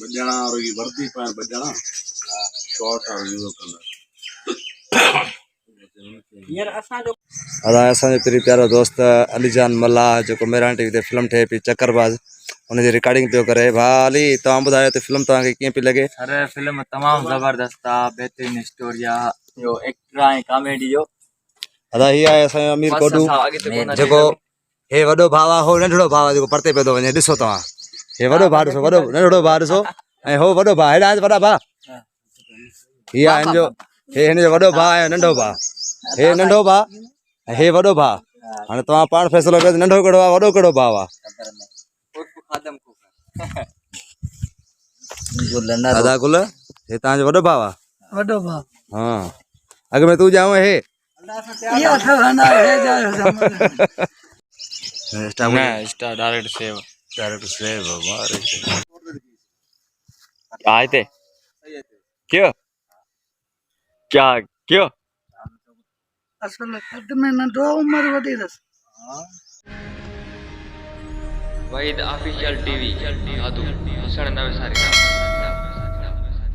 बजाना और ये वर्दी पाए बजाना शॉर्ट और यूरो कलर यार असा जो अदा असांजो पहिरीं प्यारो दोस्त अलीजान मल्ला जेको मेरान टीवी ते फिल्म ठहे पई चकरबाज़ उनजी रिकॉर्डिंग पियो करे। भाउ अली तव्हां ॿुधायो त फिल्म तव्हांखे कीअं पई लॻे? अरे फिल्म तमाम जबरदस्त आहे, बेहतरीन स्टोरी आहे, जो एक्टर आहे कॉमेडी जो। अदा हीअ आहे असांजो अमीर कोडू जेको हे वॾो भाउ आहे, हो नंढड़ो भाउ आहे जेको परते पियो थो वञे। ॾिसो तव्हां, हे वॾो भाउ ॾिसो, वॾो नंढड़ो भाउ ॾिसो, ऐं हो वॾो भाउ, हेॾा वॾा भाउ हीअ आहे हिनजो, हे हिनजो वॾो भाउ ऐं नंढो भाउ, हे नंढो भाउ ऐं हे वॾो भाउ। हाणे तव्हां पाण फ़ैसिलो कयो त नंढो कहिड़ो आहे, वॾो कहिड़ो भाउ आहे? अदा गुल हे तव्हांजो वॾो भाउ आहे? वॾो भाउ। हा, अॻ में तूं ॼाओ हे डायरेक्ट सेव आए थे क्यों क्या क्यों असल कद में नंढो उम्र वॾी रस वहीद ऑफिशियल टीवी साधु हसण नवे सारी